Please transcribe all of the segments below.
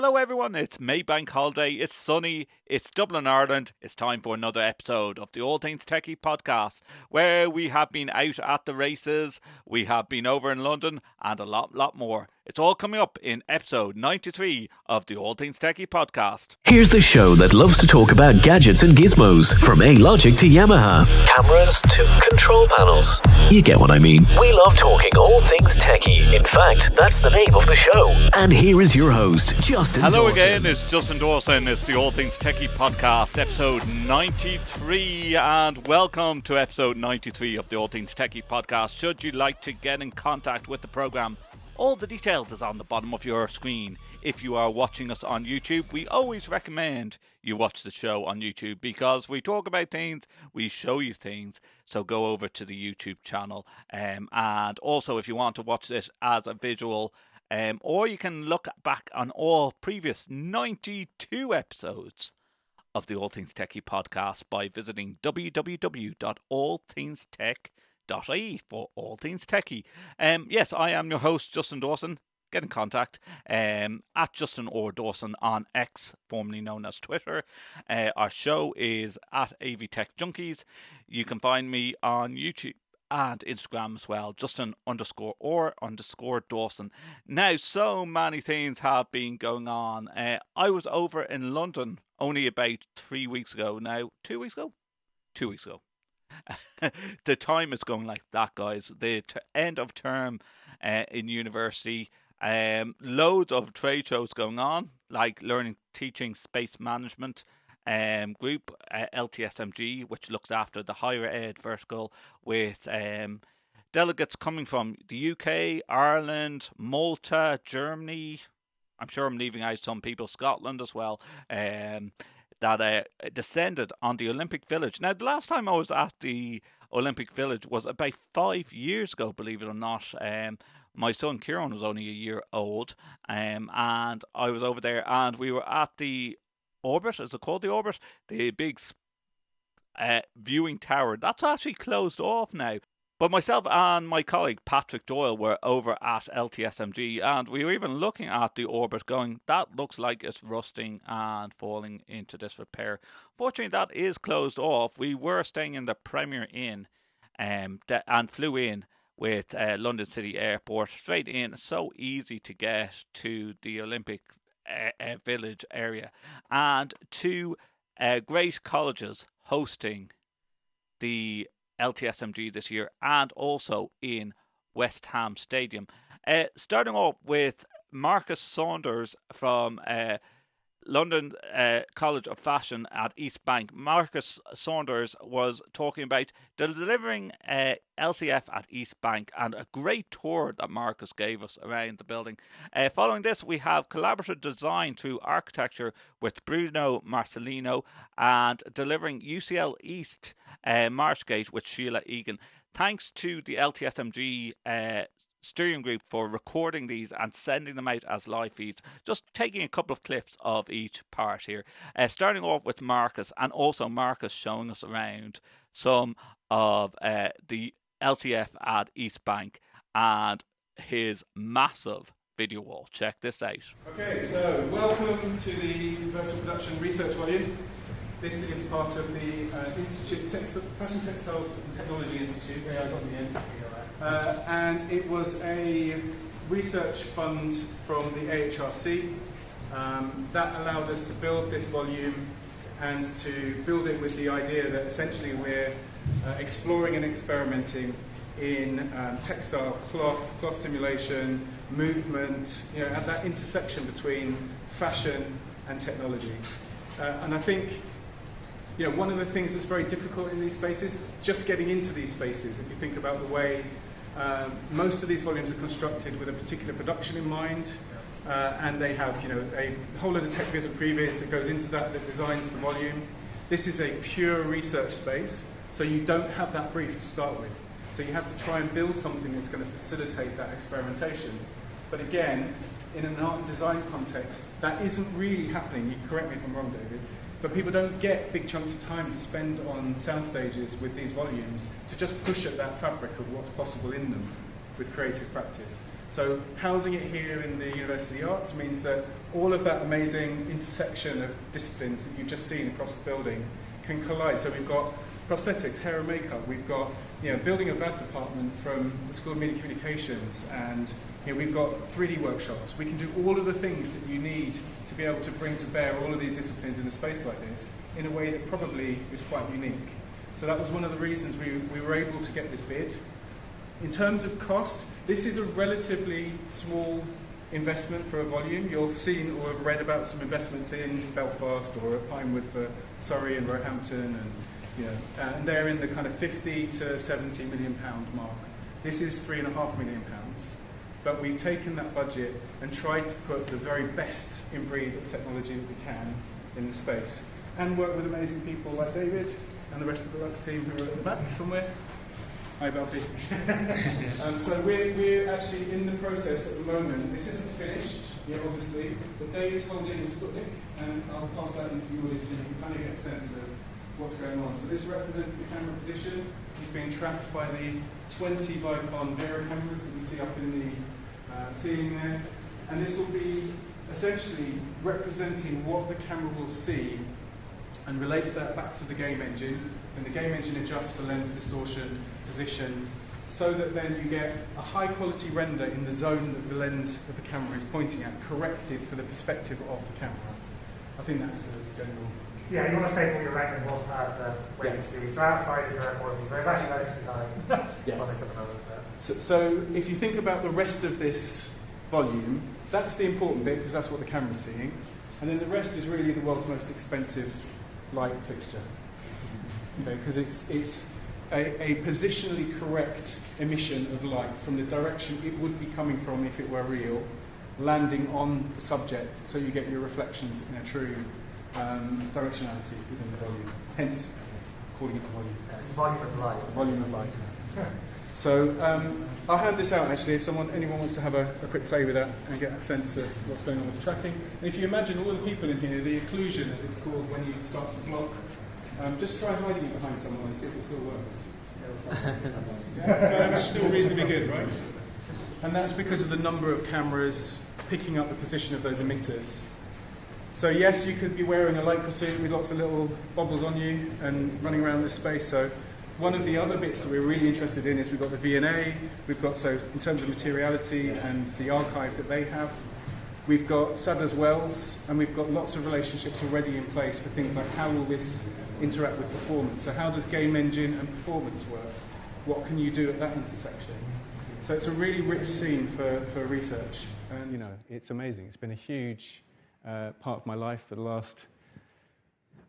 Hello everyone, it's Maybank holiday, it's sunny, it's Dublin, Ireland. It's time for another episode of the All Things TechIE Podcast, where we have been out at the races, we have been over in London, and a lot more. It's all coming up in episode 93 of the All Things TechIE Podcast. Here's the show that loves to talk about gadgets and gizmos, from A-Logic to Yamaha, cameras to control panels. You get what I mean. We love talking all things techie. In fact, that's the name of the show. And here is your host, Justin Hello Dawson. again, it's Justin Dawson. It's the All Things TechIE Podcast, episode 93, and welcome to episode 93 of the All Things TechIE Podcast. Should you like to get in contact with the program, all the details is on the bottom of your screen. If you are watching us on YouTube, we always recommend you watch the show on YouTube because we talk about things, we show you things. So go over to the YouTube channel. And also, if you want to watch this as a visual, or you can look back on all previous 92 episodes of the All Things TechIE Podcast by visiting www.allthingstech.ie for All Things TechIE. Yes, I am your host, Justin Dawson. Get in contact at Justin or Dawson on X, formerly known as Twitter. Our show is at AV Tech Junkies. You can find me on YouTube and Instagram as well, Justin_Dawson. Now, so many things have been going on. I was over in London only about 3 weeks ago. Now, 2 weeks ago? 2 weeks ago. The time is going like that, guys. The end of term in university. Loads of trade shows going on, like Learning Teaching Space Management group, LTSMG, which looks after the higher ed vertical, with delegates coming from the UK, Ireland, Malta, Germany. I'm sure I'm leaving out some people, Scotland as well, that descended on the Olympic Village. Now, the last time I was at the Olympic Village was about 5 years ago, believe it or not. My son Kieran was only a year old, and I was over there, and we were at the Orbit. Is it called the Orbit? The big viewing tower. That's actually closed off now. But myself and my colleague Patrick Doyle were over at LTSMG, and we were even looking at the Orbit going, that looks like it's rusting and falling into disrepair. Fortunately, that is closed off. We were staying in the Premier Inn and flew in with London City Airport straight in. So easy to get to the Olympic Village area, and two great colleges hosting the LTSMG this year, and also in West Ham Stadium. Starting off with Marcus Saunders from London College of Fashion at East Bank. Marcus Saunders was talking about delivering LCF at East Bank, and a great tour that Marcus gave us around the building. Following this, we have collaborative design through architecture with Bruno Marcelino, and delivering UCL East Marshgate with Sheila Egan. Thanks to the LTSMG steering group for recording these and sending them out as live feeds. Just taking a couple of clips of each part here. Starting off with Marcus, and also Marcus showing us around some of the LCF at East Bank and his massive video wall. Check this out. Okay, so welcome to the Virtual Production Research Volume. This is part of the Fashion Textiles and Technology Institute. Yeah, I got in the end. And it was a research fund from the AHRC that allowed us to build this volume, and to build it with the idea that essentially we're exploring and experimenting in textile, cloth simulation, movement, at that intersection between fashion and technology. And I think one of the things that's very difficult in these spaces, just getting into these spaces, if you think about the way most of these volumes are constructed with a particular production in mind, and they have a whole lot of tech viz and previs that goes into that designs the volume. This is a pure research space, so you don't have that brief to start with. So you have to try and build something that's going to facilitate that experimentation. But again, in an art and design context, that isn't really happening. You can correct me if I'm wrong, David. But people don't get big chunks of time to spend on sound stages with these volumes to just push at that fabric of what's possible in them with creative practice. So housing it here in the University of the Arts means that all of that amazing intersection of disciplines that you've just seen across the building can collide. So we've got prosthetics, hair and makeup, we've got building a VAD department from the School of Media Communications, and we've got 3D workshops. We can do all of the things that you need to be able to bring to bear all of these disciplines in a space like this in a way that probably is quite unique. So that was one of the reasons we were able to get this bid. In terms of cost, this is a relatively small investment for a volume. You'll have seen or have read about some investments in Belfast or at Pinewood for Surrey and Roehampton, and they're in the kind of 50 to 70 million pound mark. This is £3.5 million, but we've taken that budget and tried to put the very best in breed of technology that we can in the space, and work with amazing people like David and the rest of the Lux team who are at the back somewhere. Hi, Valpy. So we're actually in the process at the moment. This isn't finished yet, obviously, but David's holding his Sputnik, and I'll pass that into the audience so you can kind of get a sense of what's going on. So this represents the camera position. He's being tracked by the 20 Vicon Vera cameras that you see up in the ceiling there. And this will be essentially representing what the camera will see and relates that back to the game engine. And the game engine adjusts for lens distortion, position, so that then you get a high quality render in the zone that the lens of the camera is pointing at, corrected for the perspective of the camera. I think that's the general. Yeah, you want to stay for your rendering horsepower of the way you see. So outside is the quality, but it's actually relatively high on this at the moment. So if you think about the rest of this volume, that's the important bit because that's what the camera's seeing. And then the rest is really the world's most expensive light fixture. Okay, because it's a positionally correct emission of light from the direction it would be coming from if it were real, landing on the subject, so you get your reflections in a true directionality within the volume. Hence, calling it the volume. Yeah, it's the volume of light. Volume of light. So I'll hand this out actually if anyone wants to have a quick play with that and get a sense of what's going on with the tracking. And if you imagine all the people in here, the occlusion as it's called when you start to block, just try hiding it behind someone and see if it still works. It's still reasonably good, right? And that's because of the number of cameras picking up the position of those emitters. So yes, you could be wearing a lycra suit with lots of little bobbles on you and running around this space. So one of the other bits that we're really interested in is we've got the V&A, we've got, so in terms of materiality and the archive that they have, we've got Sadler's Wells, and we've got lots of relationships already in place for things like how will this interact with performance. So how does game engine and performance work? What can you do at that intersection? So it's a really rich scene for research. And it's amazing. It's been a huge part of my life for the last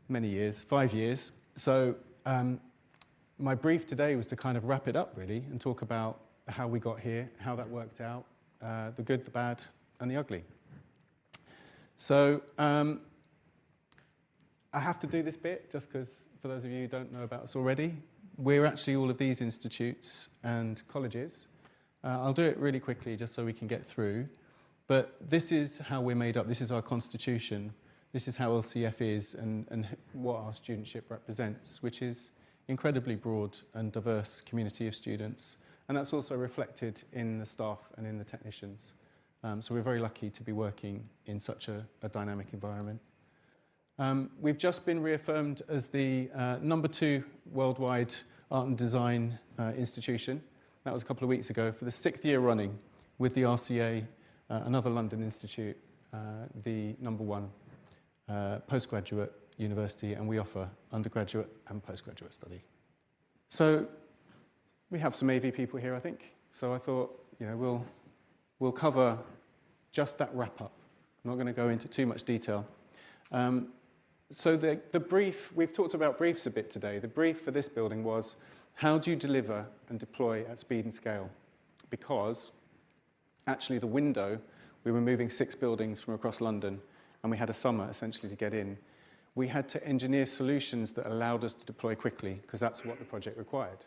many years, 5 years. So my brief today was to kind of wrap it up really and talk about how we got here, how that worked out, the good, the bad, and the ugly. So I have to do this bit just because for those of you who don't know about us already, we're actually all of these institutes and colleges. I'll do it really quickly just so we can get through. But this is how we're made up. This is our constitution. This is how LCF is and what our studentship represents, which is incredibly broad and diverse community of students. And that's also reflected in the staff and in the technicians. So we're very lucky to be working in such a dynamic environment. We've just been reaffirmed as the #2 worldwide art and design institution. That was a couple of weeks ago for the 6th year running with the RCA, another London institute, the #1 postgraduate university, and we offer undergraduate and postgraduate study. So we have some AV people here, I think. So I thought, we'll cover just that wrap up. I'm not going to go into too much detail. So the brief, we've talked about briefs a bit today. The brief for this building was, how do you deliver and deploy at speed and scale? Because actually the window, we were moving 6 buildings from across London, and we had a summer essentially to get in. We had to engineer solutions that allowed us to deploy quickly, because that's what the project required.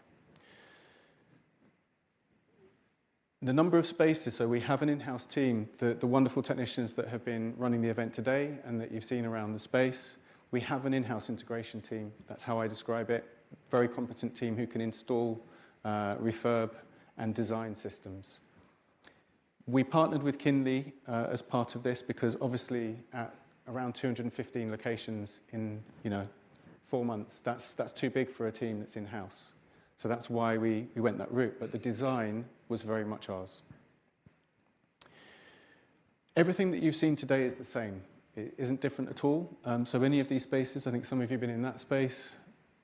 The number of spaces, so we have an in-house team, the wonderful technicians that have been running the event today and that you've seen around the space. We have an in-house integration team, that's how I describe it. Very competent team who can install, refurb, and design systems. We partnered with Kinley as part of this because obviously at around 215 locations in 4 months, that's too big for a team that's in-house. So that's why we went that route, but the design was very much ours. Everything that you've seen today is the same. It isn't different at all. So any of these spaces, I think some of you have been in that space,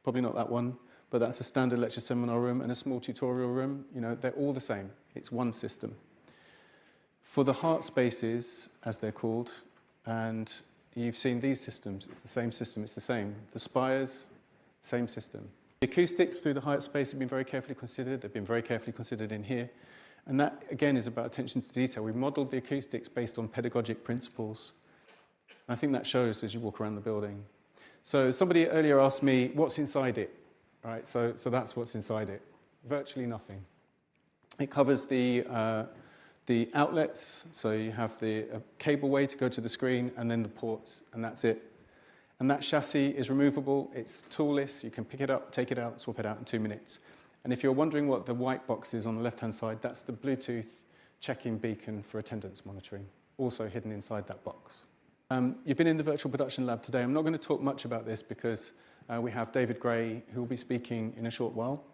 probably not that one, but that's a standard lecture seminar room and a small tutorial room. They're all the same. It's one system. For the heart spaces, as they're called, and you've seen these systems, it's the same system, it's the same. The spires, same system. The acoustics through the heart space have been very carefully considered. They've been very carefully considered in here. And that, again, is about attention to detail. We modeled the acoustics based on pedagogic principles. And I think that shows as you walk around the building. So somebody earlier asked me, what's inside it? Right, so that's what's inside it. Virtually nothing. It covers the outlets, so you have the cableway to go to the screen, and then the ports, and that's it. And that chassis is removable. It's toolless. You can pick it up, take it out, swap it out in 2 minutes. And if you're wondering what the white box is on the left-hand side, that's the Bluetooth check-in beacon for attendance monitoring, also hidden inside that box. You've been in the virtual production lab today. I'm not going to talk much about this because we have David Gray, who will be speaking in a short while.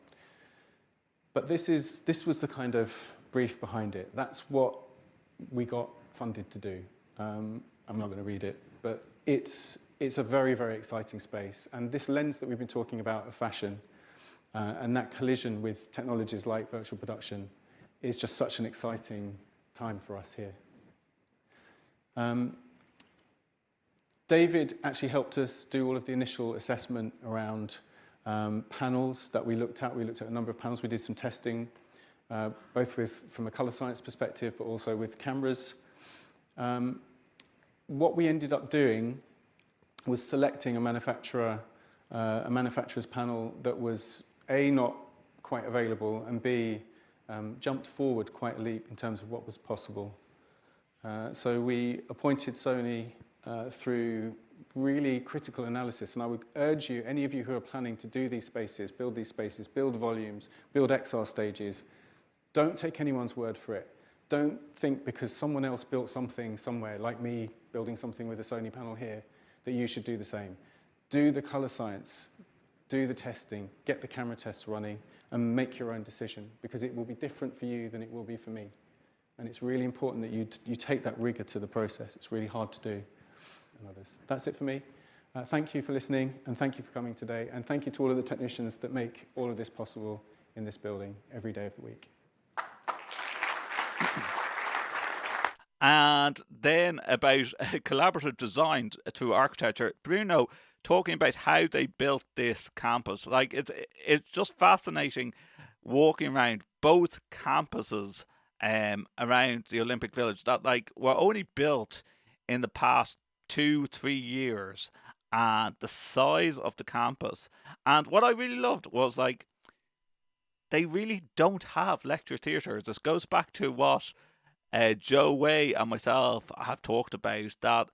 But this was the kind of brief behind it. That's what we got funded to do. I'm not going to read it, but it's a very, very exciting space. And this lens that we've been talking about of fashion and that collision with technologies like virtual production is just such an exciting time for us here. David actually helped us do all of the initial assessment around panels that we looked at. We looked at a number of panels. We did some testing, both from a color science perspective, but also with cameras. What we ended up doing was selecting a manufacturer's panel that was A, not quite available, and B, jumped forward quite a leap in terms of what was possible. So we appointed Sony through really critical analysis, and I would urge you, any of you who are planning to do these spaces, build volumes, build XR stages, don't take anyone's word for it. Don't think because someone else built something somewhere, like me building something with a Sony panel here, that you should do the same. Do the color science, do the testing, get the camera tests running, and make your own decision, because it will be different for you than it will be for me. And it's really important that you take that rigor to the process. It's really hard to do. And others. That's it for me. Thank you for listening, and thank you for coming today, and thank you to all of the technicians that make all of this possible in this building every day of the week. And then about collaborative design through architecture, Bruno talking about how they built this campus. Like it's just fascinating walking around both campuses around the Olympic Village that like were only built in the past 2-3 years, and the size of the campus. And what I really loved was like they really don't have lecture theatres. This goes back to what Joe Way and myself have talked about, that,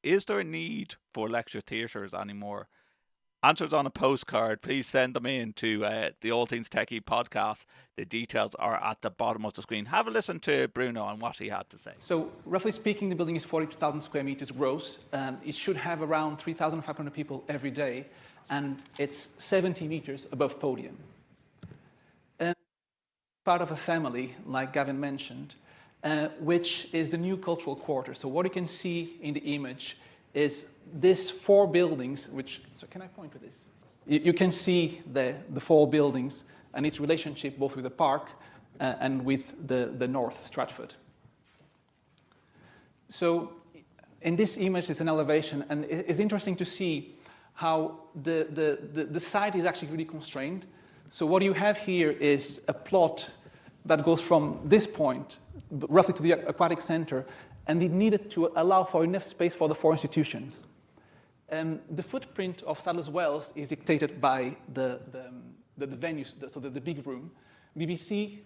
is there a need for lecture theatres anymore? Answers on a postcard, please send them in to the All Things TechIE Podcast. The details are at the bottom of the screen. Have a listen to Bruno and what he had to say. So, roughly speaking, the building is 42,000 square meters gross. It should have around 3,500 people every day, and it's 70 meters above podium. Part of a family, like Gavin mentioned, which is the new cultural quarter. So what you can see in the image is these 4 buildings, so can I point to this? You can see the 4 buildings and its relationship both with the park and with the North Stratford. So in this image is an elevation, and it's interesting to see how the site is actually really constrained. So what you have here is a plot that goes from this point roughly to the aquatic center, and it needed to allow for enough space for the 4 institutions. The footprint of Sadler's Wells is dictated by the venues, so the big room. BBC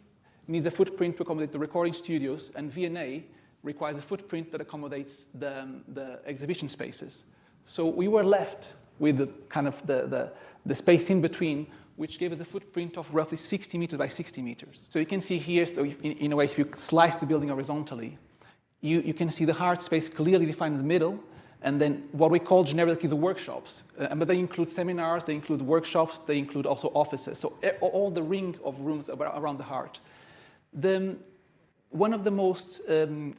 needs a footprint to accommodate the recording studios, and V&A requires a footprint that accommodates the exhibition spaces. So we were left with the space in between which gave us a footprint of roughly 60 meters by 60 meters. So you can see here, so in a way, if you slice the building horizontally, you can see the heart space clearly defined in the middle, and then what we call generically the workshops. But they include seminars, they include workshops, they include also offices. So all the ring of rooms around the heart. One of the most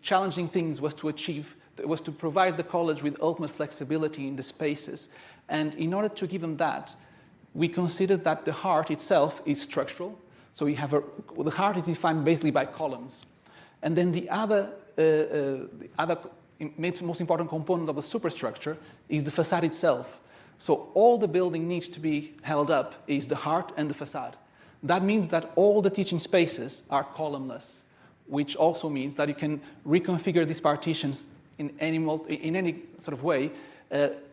challenging things was to provide the college with ultimate flexibility in the spaces. And in order to give them that, we considered that the heart itself is structural. So we have the heart is defined basically by columns. And then the other most important component of the superstructure is the facade itself. So all the building needs to be held up is the heart and the facade. That means that all the teaching spaces are columnless, which also means that you can reconfigure these partitions in any sort of way,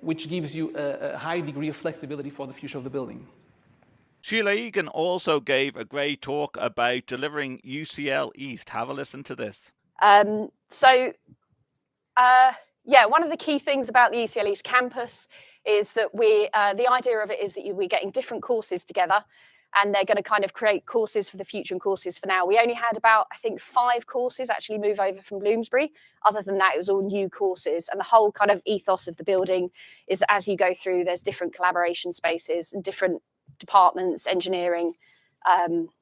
which gives you a high degree of flexibility for the future of the building. Sheila Egan also gave a great talk about delivering UCL East. Have a listen to this. One of the key things about the UCL East campus is that the idea of it is that we're getting different courses together, and they're going to kind of create courses for the future and courses for now. We only had about, I think, 5 courses actually move over from Bloomsbury. Other than that, it was all new courses. And the whole kind of ethos of the building is as you go through, there's different collaboration spaces and different departments, engineering,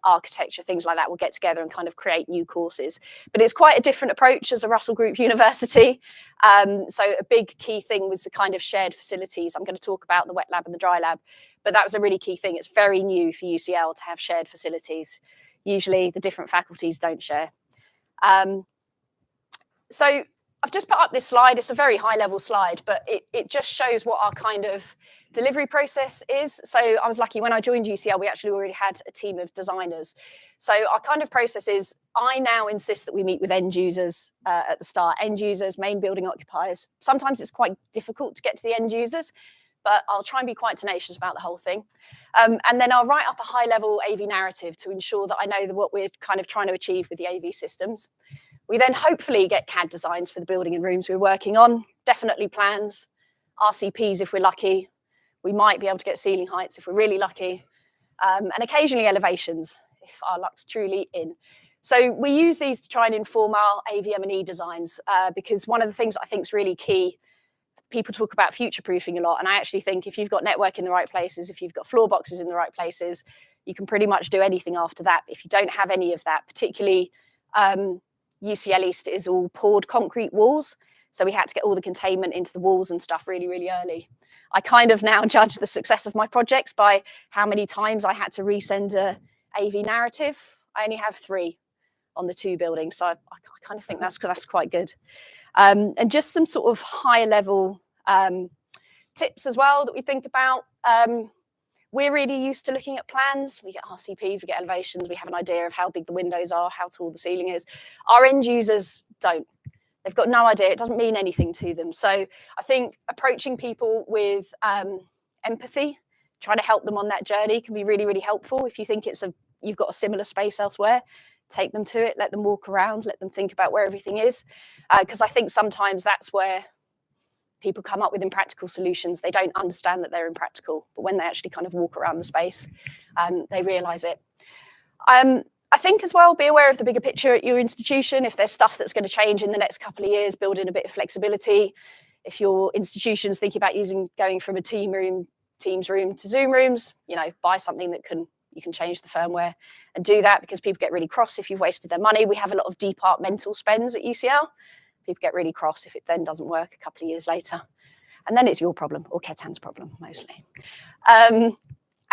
architecture, things like that will get together and kind of create new courses. But it's quite a different approach as a Russell Group university. So a big key thing was the kind of shared facilities. I'm going to talk about the wet lab and the dry lab, but that was a really key thing. It's very new for UCL to have shared facilities. Usually the different faculties don't share. So I've just put up this slide. It's a very high level slide, but it just shows what our kind of delivery process is. So I was lucky when I joined UCL, we actually already had a team of designers. So our kind of process is I now insist that we meet with end users at the start, end users, main building occupiers. Sometimes it's quite difficult to get to the end users, but I'll try and be quite tenacious about the whole thing. And then I'll write up a high level AV narrative to ensure that I know what we're kind of trying to achieve with the AV systems. We then hopefully get CAD designs for the building and rooms we're working on, definitely plans, RCPs if we're lucky. We might be able to get ceiling heights if we're really lucky, and occasionally elevations if our luck's truly in. So we use these to try and inform our AV&E designs because one of the things I think is really key, people talk about future-proofing a lot, and I actually think if you've got network in the right places, if you've got floor boxes in the right places, you can pretty much do anything after that. If you don't have any of that, particularly UCL East is all poured concrete walls, so we had to get all the containment into the walls and stuff really, really early. I kind of now judge the success of my projects by how many times I had to resend a AV narrative. I only have 3 on the 2 buildings, so I kind of think that's quite good. And just some sort of higher level tips as well that we think about. We're really used to looking at plans. We get RCPs, we get elevations, we have an idea of how big the windows are, how tall the ceiling is. Our end users don't. They've got no idea. It doesn't mean anything to them. So I think approaching people with empathy, trying to help them on that journey can be really, really helpful. If you think you've got a similar space elsewhere, take them to it, let them walk around, let them think about where everything is. Because I think sometimes that's where people come up with impractical solutions. They don't understand that they're impractical, but when they actually kind of walk around the space, they realise it. I think as well, be aware of the bigger picture at your institution. If there's stuff that's going to change in the next couple of years, build in a bit of flexibility. If your institution's thinking about going from a Teams room to Zoom rooms, buy something that you can change the firmware and do that, because people get really cross if you've wasted their money. We have a lot of departmental spends at UCL. People get really cross if it then doesn't work a couple of years later. And then it's your problem, or Ketan's problem, mostly. And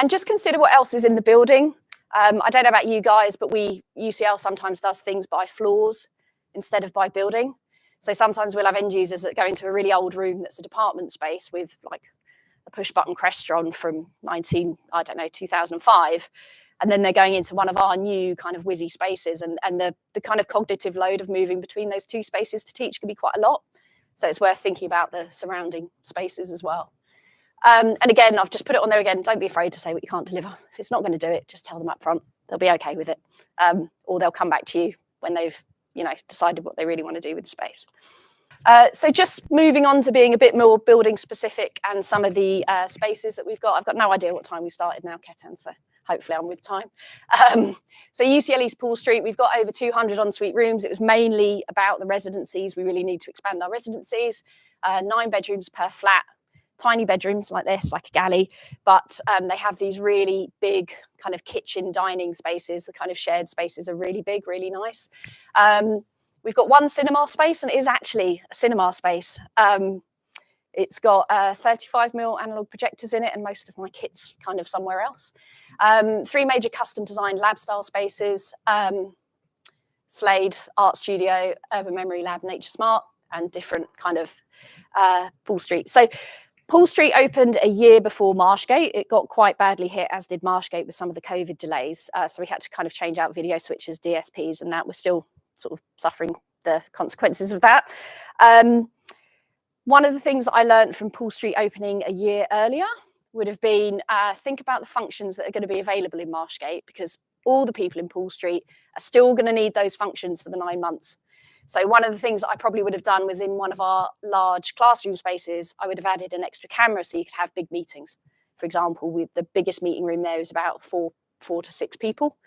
just consider what else is in the building. I don't know about you guys, but UCL sometimes does things by floors instead of by building. So sometimes we'll have end users that go into a really old room that's a department space with like a push button Crestron from 2005. And then they're going into one of our new kind of whizzy spaces. And the kind of cognitive load of moving between those 2 spaces to teach can be quite a lot. So it's worth thinking about the surrounding spaces as well. And again, I've just put it on there again. Don't be afraid to say what you can't deliver. If it's not going to do it, just tell them up front. They'll be okay with it. Or they'll come back to you when they've, decided what they really want to do with the space. So just moving on to being a bit more building specific and some of the spaces that we've got. I've got no idea what time we started now, Ketan, so Hopefully I'm with time. So UCL East Poole Street, we've got over 200 ensuite rooms. It was mainly about the residencies. We really need to expand our residencies. 9 bedrooms per flat, tiny bedrooms like this, like a galley, but they have these really big kind of kitchen dining spaces. The kind of shared spaces are really big, really nice. We've got 1 cinema space, and it is actually a cinema space. It's got 35mm analog projectors in it, and most of my kit's kind of somewhere else. 3 major custom designed lab style spaces, Slade, Art Studio, Urban Memory Lab, Nature Smart, and different kind of Poole Street. So Poole Street opened a year before Marshgate. It got quite badly hit, as did Marshgate, with some of the COVID delays. So we had to kind of change out video switches, DSPs, and that. We're still sort of suffering the consequences of that. One of the things I learned from Poole Street opening a year earlier would have been think about the functions that are going to be available in Marshgate, because all the people in Poole Street are still going to need those functions for the 9 months. So one of the things that I probably would have done was, in one of our large classroom spaces, I would have added an extra camera so you could have big meetings. For example, with the biggest meeting room there is about four to 6 people.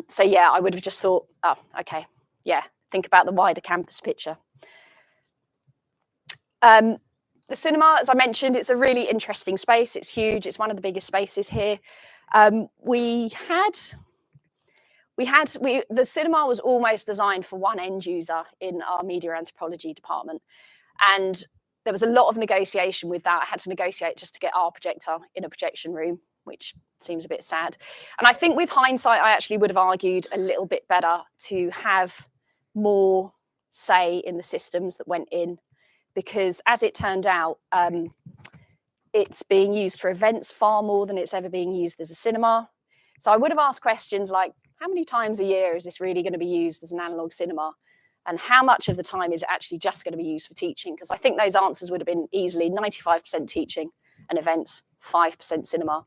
So yeah, I would have just thought, oh, okay, yeah, think about the wider campus picture. The cinema, as I mentioned, it's a really interesting space. It's huge. It's one of the biggest spaces here. The cinema was almost designed for one end user in our media anthropology department. And there was a lot of negotiation with that. I had to negotiate just to get our projector in a projection room, which seems a bit sad. And I think with hindsight, I actually would have argued a little bit better to have more say in the systems that went in, because as it turned out, it's being used for events far more than it's ever being used as a cinema. So I would have asked questions like, how many times a year is this really going to be used as an analog cinema? And how much of the time is it actually just going to be used for teaching? Because I think those answers would have been easily 95% teaching and events, 5% cinema.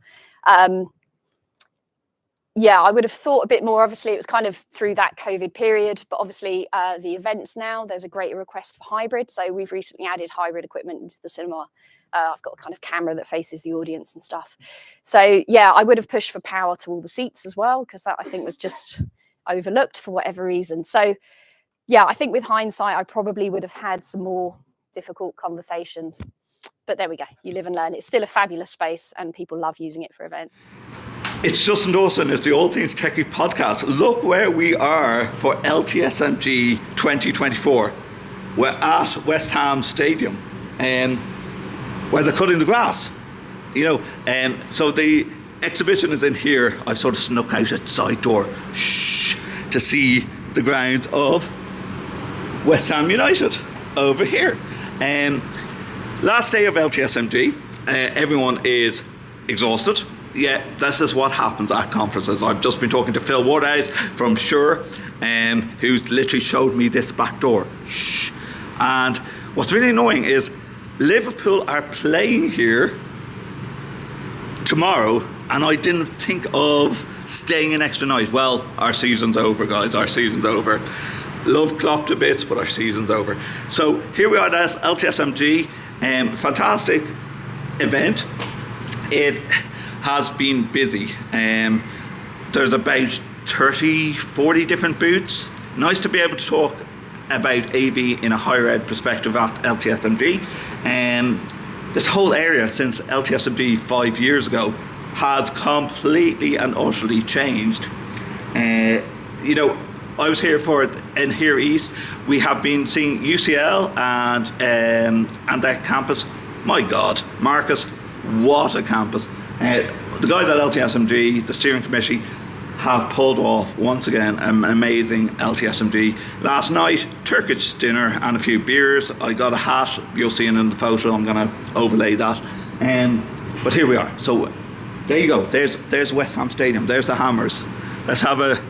Yeah, I would have thought a bit more. Obviously, it was kind of through that COVID period, but obviously the events now, there's a greater request for hybrid. So we've recently added hybrid equipment into the cinema. I've got a kind of camera that faces the audience and stuff. So yeah, I would have pushed for power to all the seats as well, because that I think was just overlooked for whatever reason. So yeah, I think with hindsight, I probably would have had some more difficult conversations. But there we go. You live and learn. It's still a fabulous space and people love using it for events. It's Justin Dawson. It's the All Things TechIE Podcast. Look where we are for LTSMG 2024. We're at West Ham Stadium, where they're cutting the grass. So the exhibition is in here. I've sort of snuck out at the side door to see the grounds of West Ham United over here. Last day of LTSMG. Everyone is exhausted. Yeah, this is what happens at conferences. I've just been talking to Phil Wardhouse from Shure, who's literally showed me this back door. And what's really annoying is Liverpool are playing here tomorrow, and I didn't think of staying an extra night. Well, our season's over, guys. Our season's over. Love Klopp to bits, but our season's over. So here we are at LTSMG. Fantastic event. It has been busy. There's about 30-40 different booths. Nice to be able to talk about AV in a higher ed perspective at LTSMG. This whole area since LTSMG 5 years ago has completely and utterly changed. I was here for it in here east. We have been seeing UCL and that campus. My God, Marcus, what a campus. The guys at LTSMG, the steering committee, have pulled off once again an amazing LTSMG. Last night, Turkish dinner and a few beers. I got a hat. You'll see it in the photo. I'm going to overlay that. But here we are. So there you go. There's West Ham Stadium. There's the Hammers. Let's have a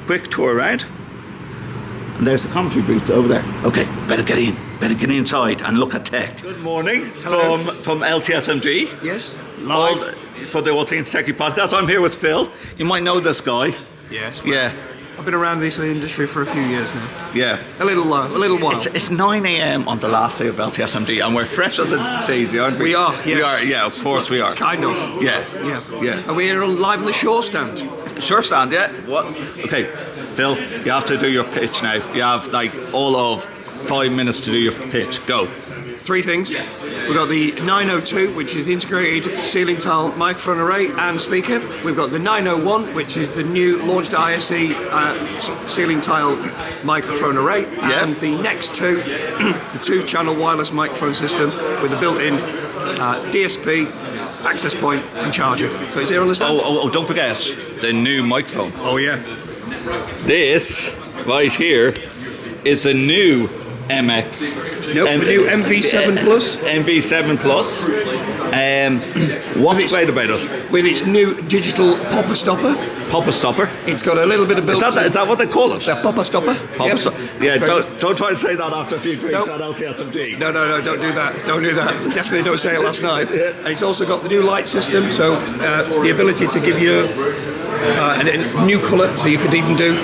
quick tour around. And there's the commentary booth over there. Okay, better get in. Better get inside and look at tech. Good morning. Hello. From LTSMG. Yes, live. For the All Things TechIE Podcast. I'm here with Phil. You might know this guy. Yes. Yeah. I've been around this industry for a few years now. Yeah. A little while. It's 9 a.m. on the last day of LTSMG, and we're fresh on the daisy, aren't we? We are, yes. We are, yeah, of course we are. Kind of. Yeah. Are we here live on the Shure stand? Sure stand, yeah. What? Okay, Phil, you have to do your pitch now. You have like all of 5 minutes to do your pitch. Go. 3 things. We've got the 902, which is the integrated ceiling tile microphone array and speaker. We've got the 901, which is the new launched ISE ceiling tile microphone array. Yeah. And the next 2, the 2-channel wireless microphone system with the built-in DSP, access point and charger. So it's here on the stand. Oh, don't forget the new microphone. Oh yeah. This right here is the new MX. Nope, the new MV7 Plus. MV7 Plus. What's great about it? With its new digital popper stopper. Popper stopper. It's got a little bit of built. Is that what they call it? A popper stopper. Popper Yep. Yeah, don't try and say that after a few drinks Nope. at LTSMG. No, don't do that. Don't do that. Definitely don't say it last night. And it's also got the new light system, so the ability to give you a new colour. So you could even do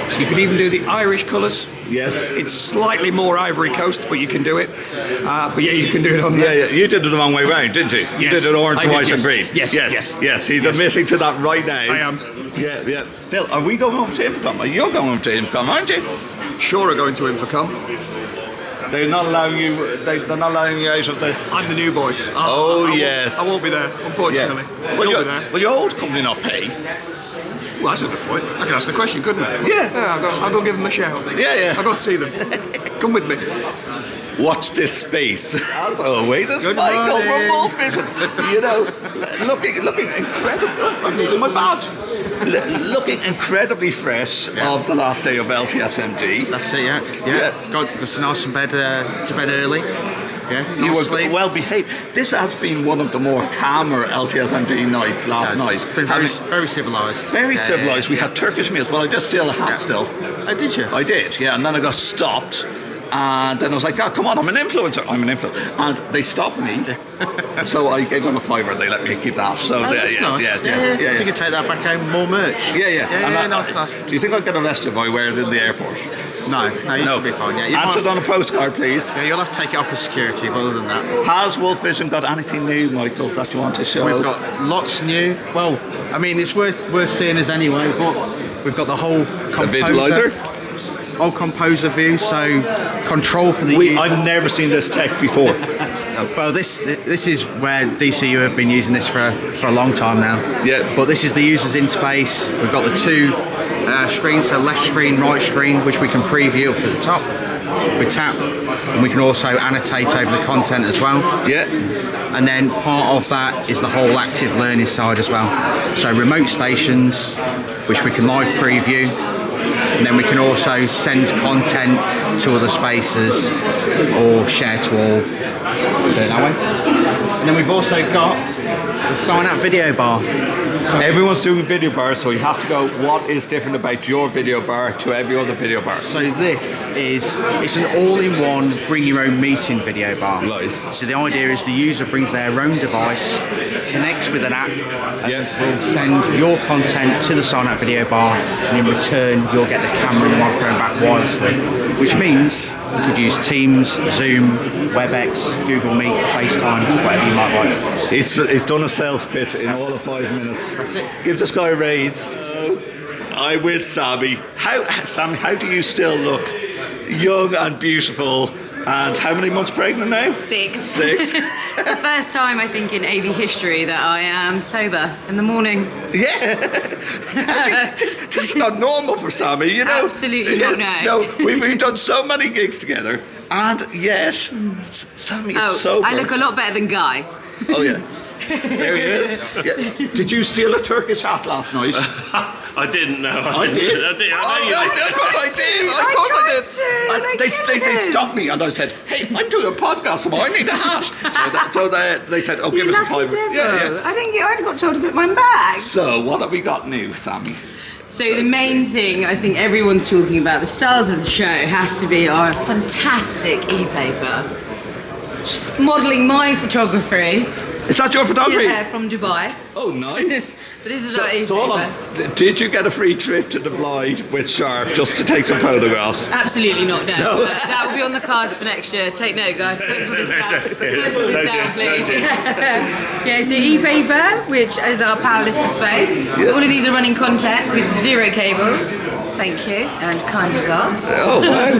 the Irish colours. Yes. It's slightly more Ivory Coast, but you can do it. But yeah, you can do it on there. Yeah. You did it the wrong way round, didn't you? You Yes, did it orange, I did, white, yes. and green. Yes. He's admitting to that right now. I am. Yeah. Phil, are we going over to Infocom? You're going over to Infocom, aren't you? Sure, are going to Infocom. They're not allowing you. They're not allowing you out of this. I'm the new boy. Yes. I won't be there, unfortunately. Will You'll be there. Will your old company not pay? Well, that's a good point. I could ask the question, couldn't I? Yeah. I'll go give them a shout. Yeah. I'll go and see them. Come with me. Watch this space. As always, it's Michael from Wolf Vision. You know, looking incredible. I'm using my badge. Looking incredibly fresh of the last day of LTSMG. That's it, yeah. Got to nice and to bed early. Yeah, You were sleep. well behaved. This has been one of the more calmer LTSMG nights last night. It's been very civilised. Very civilised. We had Turkish meals, but I did steal a hat still. Oh, did you? I did, yeah. And then I got stopped. And then I was like, oh, come on, I'm an influencer. And they stopped me. So I gave them a $5 and they let me keep that. So, Nice. yeah. You can take that back home, more merch. Yeah. And nice. Do you think I'll get arrested if I wear it in the airport? No, you should be fine. Yeah, Answer it on a postcard, please. Yeah, you'll have to take it off for security, but other than that. Has Wolf Vision got anything new, Michael, that you want to show? We've got lots new. Well, I mean, it's worth seeing as anyway, but we've got the whole Visualizer? Whole composer view, so control for the user. I've never seen this tech before. Well, this is where DCU have been using this for a long time now. Yeah. But this is the user's interface. We've got the 2 screens, so left screen, right screen, which we can preview up at the top. We tap, and we can also annotate over the content as well. Yeah. And then part of that is the whole active learning side as well. So remote stations, which we can live preview. And then we can also send content to other spaces or share to all. Do it that way. And then we've also got the sign-up video bar. So everyone's doing video bars, so you have to go, what is different about your video bar to every other video bar? So it's an all-in-one bring your own meeting video bar. Right. So the idea is the user brings their own device, connects with an app, and will send your content to the sign-up video bar, and in return you'll get the camera and the microphone back wirelessly, which means you could use Teams, Zoom, WebEx, Google Meet, FaceTime, whatever you might like. He's done a sales pitch in all of 5 minutes. Give this guy a raise. I'm with Sammy. Sammy, how do you still look young and beautiful? And how many months pregnant now? 6. It's the first time, I think, in AV history that I am sober in the morning. Yeah. This is not normal for Sammy, you know. Absolutely not, no. No, we've done so many gigs together, and yet Sammy is sober. I look a lot better than Guy. Oh, yeah. There he is. Yeah. Did you steal a Turkish hat last night? I didn't know. I did. I know you did. Of course I did. Of course I did. They stopped me and I said, hey, I'm doing a podcast, so I need a hat. So they said, oh, give us a $5. Yeah. I got told to put mine back. So what have we got new, Sammy? So the main thing I think everyone's talking about, the stars of the show, has to be our fantastic e-paper. Modelling my photography Is that your photography? Yeah, from Dubai. Oh, nice. But this is our e-paper. So hold on. Did you get a free trip to the Blythe with Sharp just to take some photographs? Absolutely not, no. That will be on the cards for next year. Take note, guys. Pencil this down, please. Yeah, so e-paper, which is our powerless display. So all of these are running content with 0 cables. Thank you, and kind regards. Oh, wow.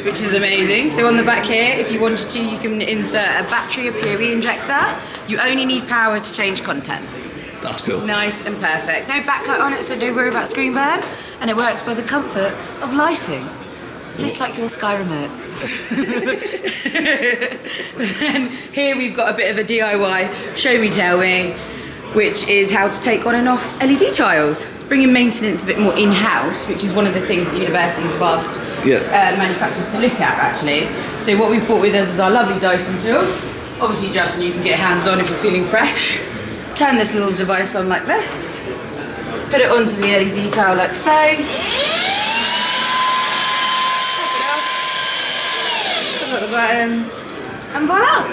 Which is amazing. So on the back here, if you wanted to, you can insert a battery or PoE injector. You only need power to change content. That's cool. Nice and perfect. No backlight on it, so don't worry about screen burn. And it works by the comfort of lighting. Just like your Sky remotes. And here we've got a bit of a DIY show me tell me, which is how to take on and off LED tiles. Bringing maintenance a bit more in-house, which is one of the things that universities have asked manufacturers to look at, actually. So what we've brought with us is our lovely Dawson tool. Obviously, Justin, you can get hands-on if you're feeling fresh. Turn this little device on like this. Put it onto the LED tile like so. Put the button, and voila!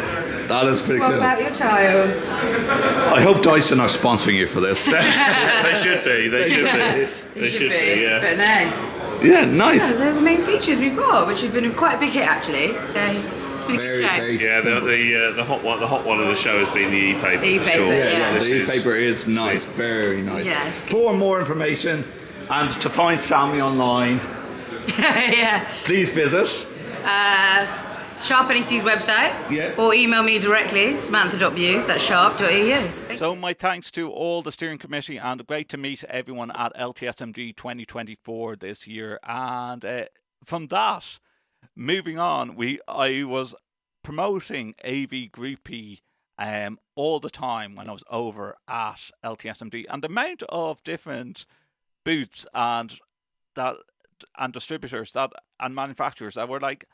That is pretty Swap cool. out your tiles. I hope Dyson are sponsoring you for this. They should be. They should be. Yeah. But no. Yeah, nice. Yeah, there's the main features we've got, which have been quite a big hit actually. So it's been a good show. Yeah, the hot one of the show has been the e-paper. E-paper, for sure. yeah. The e-paper is nice, very nice. Yes. For more information and to find Sammy online, Yeah. please visit. Sharp NEC's website, or email me directly, samantha.buse, that's sharp.eu. So my thanks to all the steering committee, and great to meet everyone at LTSMG 2024 this year. And from that, moving on, I was promoting AV Groupie all the time when I was over at LTSMG, and the amount of different booths and distributors and manufacturers that were like,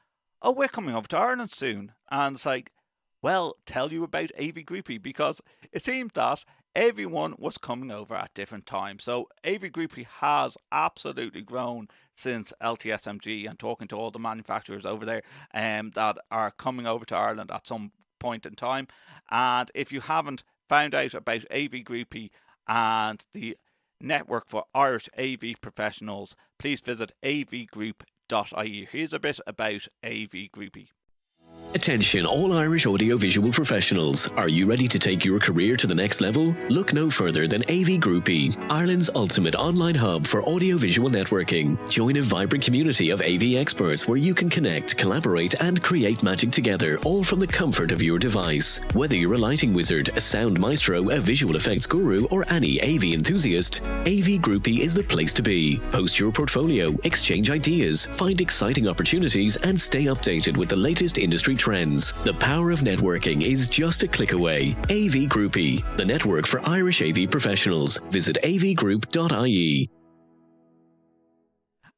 oh, we're coming over to Ireland soon. And it's like, well, tell you about AV Groupie, because it seemed that everyone was coming over at different times. So AV Groupie has absolutely grown since LTSMG, and talking to all the manufacturers over there that are coming over to Ireland at some point in time. And if you haven't found out about AV Groupie and the network for Irish AV professionals, please visit avgroup.ie. Here's a bit about AV Groupie. Attention all Irish audiovisual professionals. Are you ready to take your career to the next level? Look no further than AV Groupie, Ireland's ultimate online hub for audiovisual networking. Join a vibrant community of AV experts where you can connect, collaborate and create magic together, all from the comfort of your device. Whether you're a lighting wizard, a sound maestro, a visual effects guru or any AV enthusiast, AV Groupie is the place to be. Post your portfolio, exchange ideas, find exciting opportunities and stay updated with the latest industry trends. The power of networking is just a click away. AV Groupie, the network for Irish AV professionals. Visit avgroup.ie.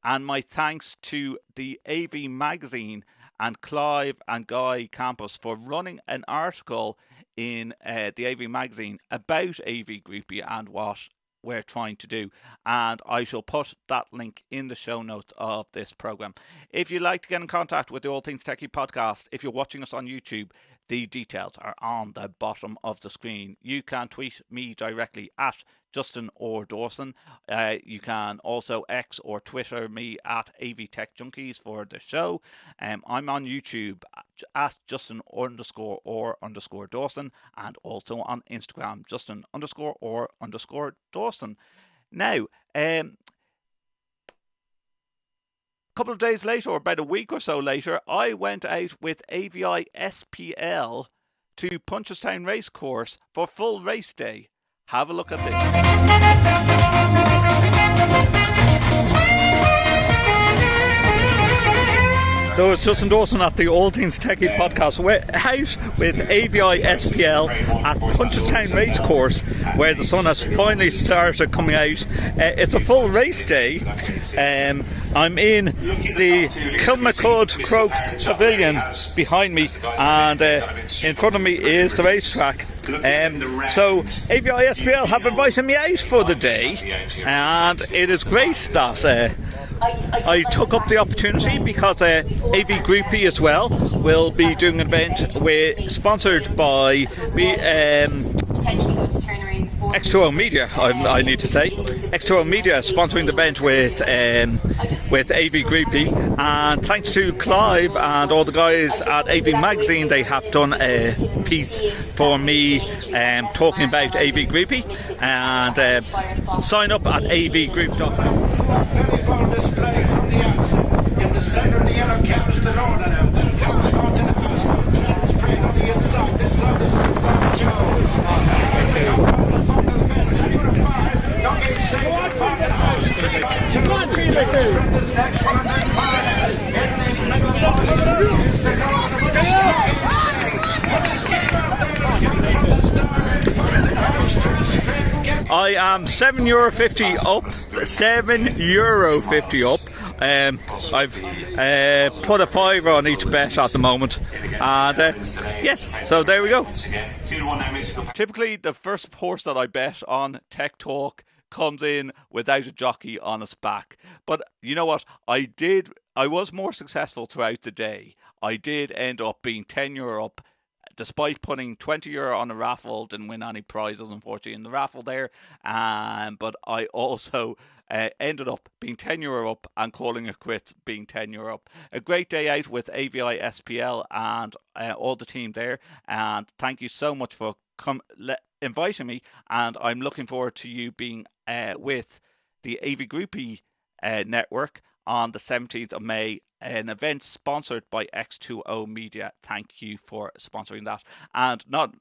And my thanks to the AV Magazine and Clive and Guy Campus for running an article in the AV Magazine about AV Groupie and what we're trying to do, and I shall put that link in the show notes of this program. If you'd like to get in contact with the All Things TechIE Podcast, if you're watching us on YouTube, the details are on the bottom of the screen. You can tweet me directly at Justin or Dawson. You can also X or Twitter me at AV Tech Junkies for the show. I'm on YouTube at Justin _or Dawson, and also on Instagram, Justin _or Dawson. Now, a couple of days later, or about a week or so later, I went out with AVI SPL to Punchestown Racecourse for full race day. Have a look at this. So it's Justin Dawson at the All Things TechIE Podcast. We're out with AVI SPL at Punchestown Racecourse, where the sun has finally started coming out. It's a full race day. I'm in the Kilmacud Crokes Pavilion behind me, and in front of me is the racetrack. So AVI SPL have invited me out for the day, and it is great that I took up the opportunity because AV Groupie as well will be doing an event sponsored by X2O Media. I need to say X2O Media sponsoring the event with AV Groupie, and thanks to Clive and all the guys at AV Magazine, they have done a piece for me talking about AV Groupie, and sign up at avgroup.com. Display from the outset. In the center of the yellow cap is the order now. Then comes Fountain House. Trends praying on the inside. This side is the Bob Joe. From the fence, 10 to 5. Don't get safe in Fountain House. 3 by 2. From this next one, and then mine. And then middle of the is the Lord of the Sky. What is game out there? From the start. Fountain House. Trends praying. I am €7.50 up. €7.50 up. I've put a fiver on each bet at the moment, and yes, so there we go. Typically, the first horse that I bet on Tech Talk comes in without a jockey on its back. But you know what? I was more successful throughout the day. I did end up being €10 up. Despite putting €20 on a raffle, didn't win any prizes, unfortunately, in the raffle there. But I also ended up being €10 up and calling it quits, being €10 up. A great day out with AVI SPL and all the team there. And thank you so much for inviting me. And I'm looking forward to you being with the AV Groupie network on the 17th of May. An event sponsored by X2O Media. Thank you for sponsoring that. And not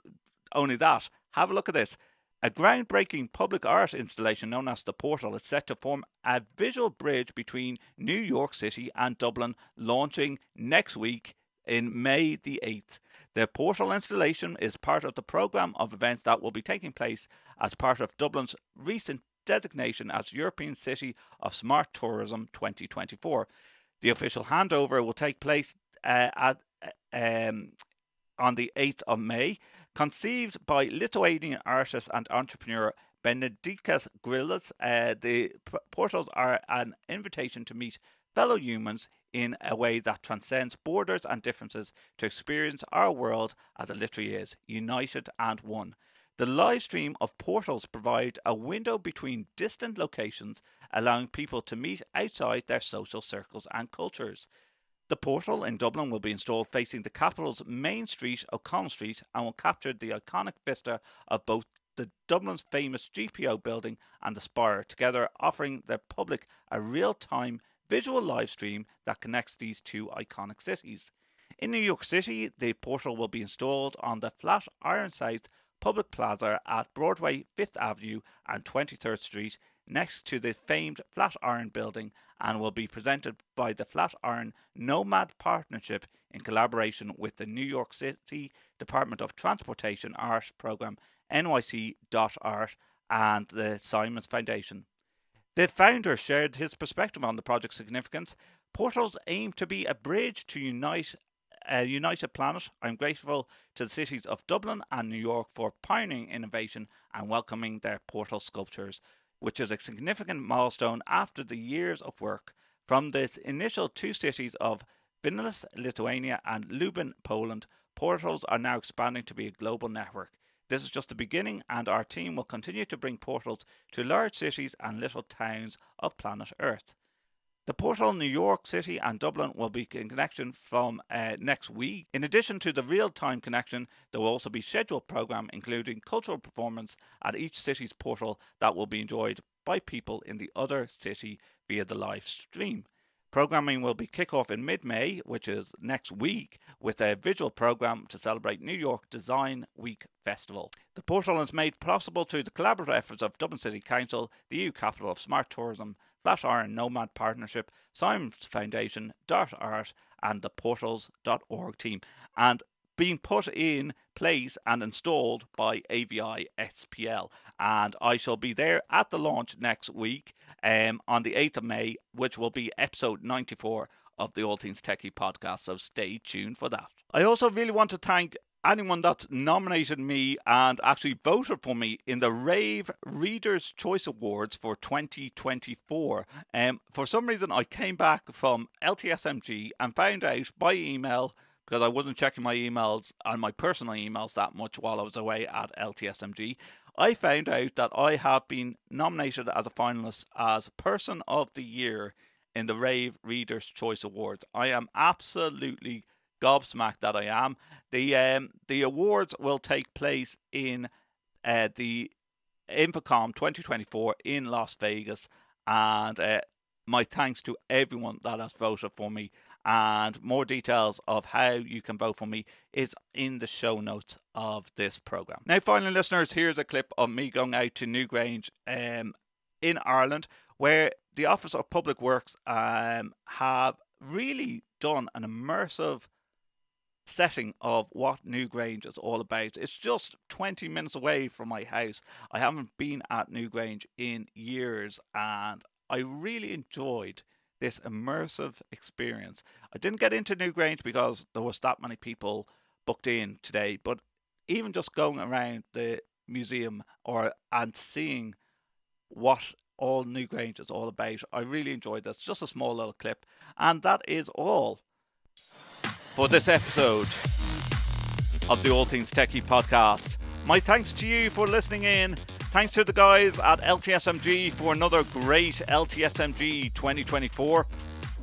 only that, have a look at this. A groundbreaking public art installation known as The Portal is set to form a visual bridge between New York City and Dublin, launching next week in May the 8th. The Portal installation is part of the programme of events that will be taking place as part of Dublin's recent designation as European City of Smart Tourism 2024. The official handover will take place on the 8th of May. Conceived by Lithuanian artist and entrepreneur Benedictas Grillas, the portals are an invitation to meet fellow humans in a way that transcends borders and differences to experience our world as it literally is, united and one. The live stream of portals provide a window between distant locations, allowing people to meet outside their social circles and cultures. The portal in Dublin will be installed facing the capital's main street, O'Connell Street, and will capture the iconic vista of both the Dublin's famous GPO building and the Spire, together offering the public a real-time visual live stream that connects these two iconic cities. In New York City, the portal will be installed on the Flatiron South Public Plaza at Broadway, 5th Avenue and 23rd Street, next to the famed Flatiron Building, and will be presented by the Flatiron Nomad Partnership in collaboration with the New York City Department of Transportation Art Program, NYC.Art, and the Simons Foundation. The founder shared his perspective on the project's significance. Portals aim to be a bridge to unite a united planet. I'm grateful to the cities of Dublin and New York for pioneering innovation and welcoming their portal sculptures, which is a significant milestone after the years of work. From this initial two cities of Vilnius, Lithuania and Lublin, Poland, portals are now expanding to be a global network. This is just the beginning, and our team will continue to bring portals to large cities and little towns of planet Earth. The portal New York City and Dublin will be in connection from next week. In addition to the real-time connection, there will also be scheduled programme including cultural performance at each city's portal that will be enjoyed by people in the other city via the live stream. Programming will be kick-off in mid-May, which is next week, with a visual programme to celebrate New York Design Week Festival. The portal is made possible through the collaborative efforts of Dublin City Council, the EU Capital of Smart Tourism, Flatiron Nomad Partnership, Simons Foundation, .Art and the Portals.org team, and being put in place and installed by AVI SPL. And I shall be there at the launch next week on the 8th of May, which will be episode 94 of the All Things TechIE Podcast, so stay tuned for that. I also really want to thank anyone that's nominated me and actually voted for me in the Rave Reader's Choice Awards for 2024. For some reason, I came back from LTSMG and found out by email, because I wasn't checking my emails and my personal emails that much while I was away at LTSMG. I found out that I have been nominated as a finalist as Person of the Year in the Rave Reader's Choice Awards. I am absolutely gobsmacked that I am. The awards will take place in the Infocom 2024 in Las Vegas, and my thanks to everyone that has voted for me. And more details of how you can vote for me is in the show notes of this program. Now, finally, listeners, here's a clip of me going out to Newgrange in Ireland, where the Office of Public Works have really done an immersive setting of what Newgrange is all about. It's just 20 minutes away from my house. I haven't been at Newgrange in years, and I really enjoyed this immersive experience. I didn't get into Newgrange because there was that many people booked in today, but even just going around the museum and seeing what all Newgrange is all about, I really enjoyed this. Just a small little clip, and that is all for this episode of the All Things TechIE Podcast. My thanks to you for listening in. Thanks to the guys at LTSMG for another great LTSMG 2024.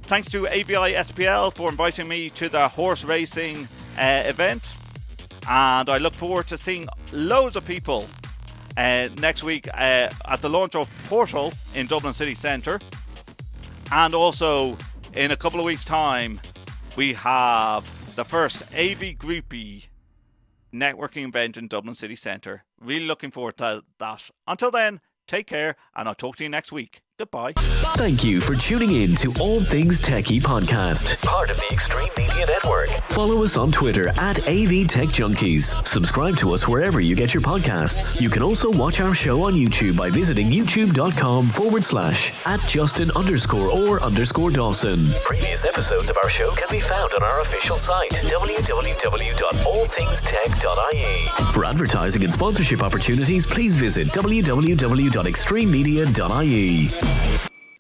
Thanks to ABI SPL for inviting me to the horse racing event. And I look forward to seeing loads of people next week at the launch of Portal in Dublin City Centre. And also, in a couple of weeks' time, we have the first AV Groupie networking event in Dublin City Centre. Really looking forward to that. Until then, take care, and I'll talk to you next week. Goodbye. Thank you for tuning in to All Things TechIE Podcast, part of the Extreme Media Network. Follow us on Twitter at AV Tech Junkies. Subscribe to us wherever you get your podcasts. You can also watch our show on YouTube by visiting youtube.com/@Justin_or_Dawson. Previous episodes of our show can be found on our official site, www.allthingstech.ie. For advertising and sponsorship opportunities, please visit www.extrememedia.ie.